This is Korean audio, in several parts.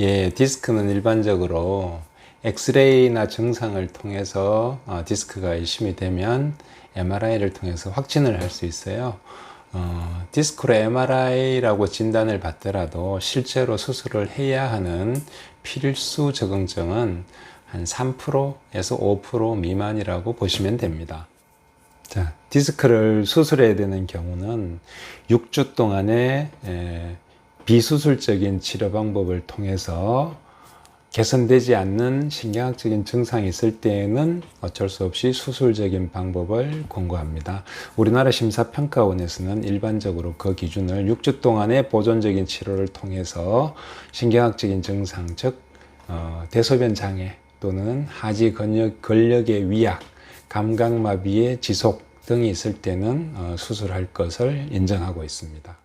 예, 디스크는 일반적으로 엑스레이나 증상을 통해서 디스크가 의심이 되면 MRI를 통해서 확진을 할 수 있어요. 디스크로 MRI라고 진단을 받더라도 실제로 수술을 해야 하는 필수 적응증은 한 3%에서 5% 미만이라고 보시면 됩니다. 자, 디스크를 수술해야 되는 경우는 6주 동안의 비수술적인 치료 방법을 통해서 개선되지 않는 신경학적인 증상이 있을 때에는 어쩔 수 없이 수술적인 방법을 권고합니다. 우리나라 심사평가원에서는 일반적으로 그 기준을 6주 동안의 보존적인 치료를 통해서 신경학적인 증상, 즉 대소변 장애 또는 하지 근력의 위약, 감각마비의 지속 등이 있을 때는 수술할 것을 인정하고 있습니다.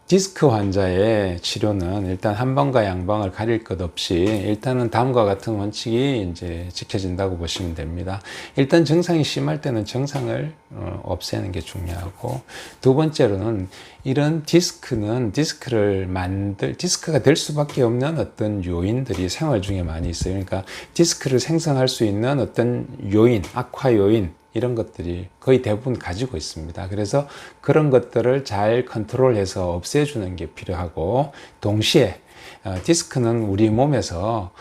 디스크 환자의 치료는 일단 한방과 양방을 가릴 것 없이 일단은 다음과 같은 원칙이 이제 지켜진다고 보시면 됩니다. 일단 증상이 심할 때는 증상을 없애는 게 중요하고, 두 번째로는 이런 디스크가 될 수밖에 없는 어떤 요인들이 생활 중에 많이 있어요. 그러니까 디스크를 생성할 수 있는 어떤 요인, 악화 요인, 이런 것들이 거의 대부분 가지고 있습니다. 그래서 그런 것들을 잘 컨트롤해서 없애주는 게 필요하고, 동시에 디스크는 우리 몸에서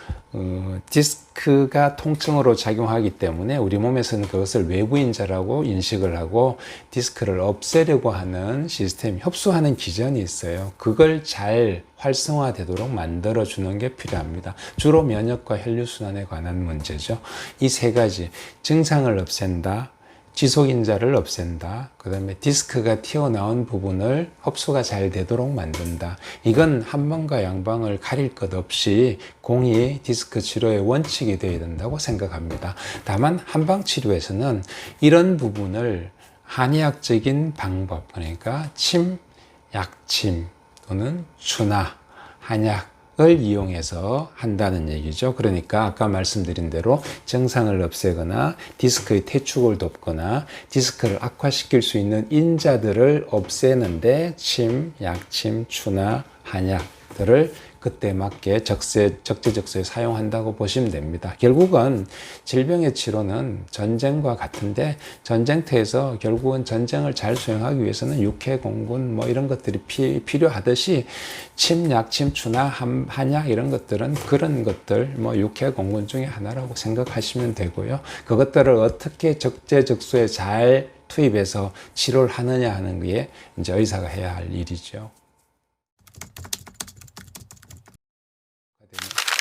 디스크가 통증으로 작용하기 때문에 우리 몸에서는 그것을 외부인자라고 인식을 하고 디스크를 없애려고 하는 시스템, 협소하는 기전이 있어요. 그걸 잘 활성화되도록 만들어주는 게 필요합니다. 주로 면역과 혈류순환에 관한 문제죠. 이 세 가지, 증상을 없앤다, 지속인자를 없앤다, 그 다음에 디스크가 튀어나온 부분을 흡수가 잘 되도록 만든다. 이건 한방과 양방을 가릴 것 없이 공히 디스크 치료의 원칙이 되어야 된다고 생각합니다. 다만 한방 치료에서는 이런 부분을 한의학적인 방법, 그러니까 침, 약침 또는 추나, 한약을 이용해서 한다는 얘기죠. 그러니까 아까 말씀드린 대로 증상을 없애거나 디스크의 퇴축을 돕거나 디스크를 악화시킬 수 있는 인자들을 없애는데 침, 약침, 추나, 한약들을 그때 맞게 적재적소에 사용한다고 보시면 됩니다. 결국은 질병의 치료는 전쟁과 같은데, 전쟁터에서 결국은 전쟁을 잘 수행하기 위해서는 육해공군 뭐 이런 것들이 필요하듯이 침, 약침, 추나, 한약 이런 것들은 그런 것들 뭐 육해공군 중에 하나라고 생각하시면 되고요. 그것들을 어떻게 적재적소에 잘 투입해서 치료를 하느냐 하는 게 이제 의사가 해야 할 일이죠.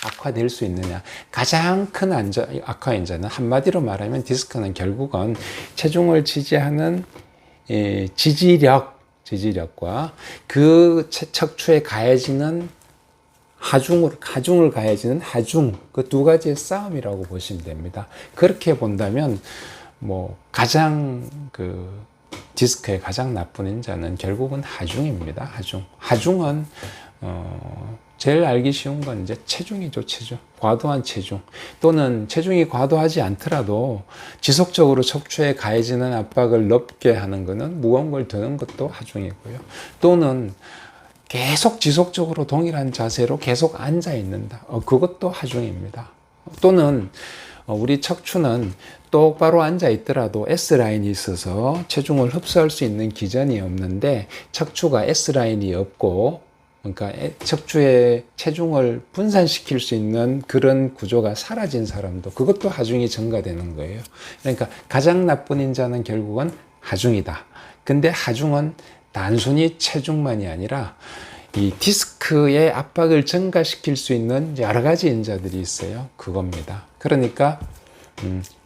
악화될 수 있느냐. 가장 큰 악화인자는 한마디로 말하면 디스크는 결국은 체중을 지지하는 지지력과 그 척추에 가해지는 하중을 가해지는 하중, 그 두 가지의 싸움이라고 보시면 됩니다. 그렇게 본다면 가장 디스크의 가장 나쁜 인자는 결국은 하중입니다. 하중은 제일 알기 쉬운 건 이제 체중이죠, 체중. 과도한 체중. 또는 체중이 과도하지 않더라도 지속적으로 척추에 가해지는 압박을 높게 하는 것은 무거운 걸 드는 것도 하중이고요. 또는 계속 지속적으로 동일한 자세로 계속 앉아 있는다. 그것도 하중입니다. 또는 우리 척추는 똑바로 앉아 있더라도 S라인이 있어서 체중을 흡수할 수 있는 기전이 없는데, 척추가 S라인이 없고 그러니까 척추의 체중을 분산시킬 수 있는 그런 구조가 사라진 사람도, 그것도 하중이 증가되는 거예요. 그러니까 가장 나쁜 인자는 결국은 하중이다. 근데 하중은 단순히 체중만이 아니라 이 디스크의 압박을 증가시킬 수 있는 여러 가지 인자들이 있어요. 그겁니다. 그러니까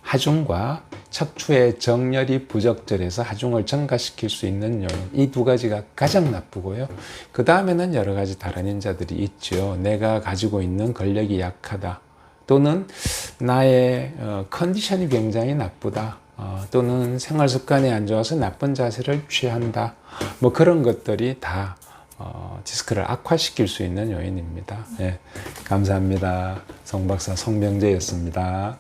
하중과 척추의 정렬이 부적절해서 하중을 증가시킬 수 있는 요인, 이 두 가지가 가장 나쁘고요. 그 다음에는 여러 가지 다른 인자들이 있죠. 내가 가지고 있는 근력이 약하다, 또는 나의 컨디션이 굉장히 나쁘다, 또는 생활 습관이 안 좋아서 나쁜 자세를 취한다, 그런 것들이 다 디스크를 악화시킬 수 있는 요인입니다. 네, 감사합니다. 송 박사 송병재였습니다.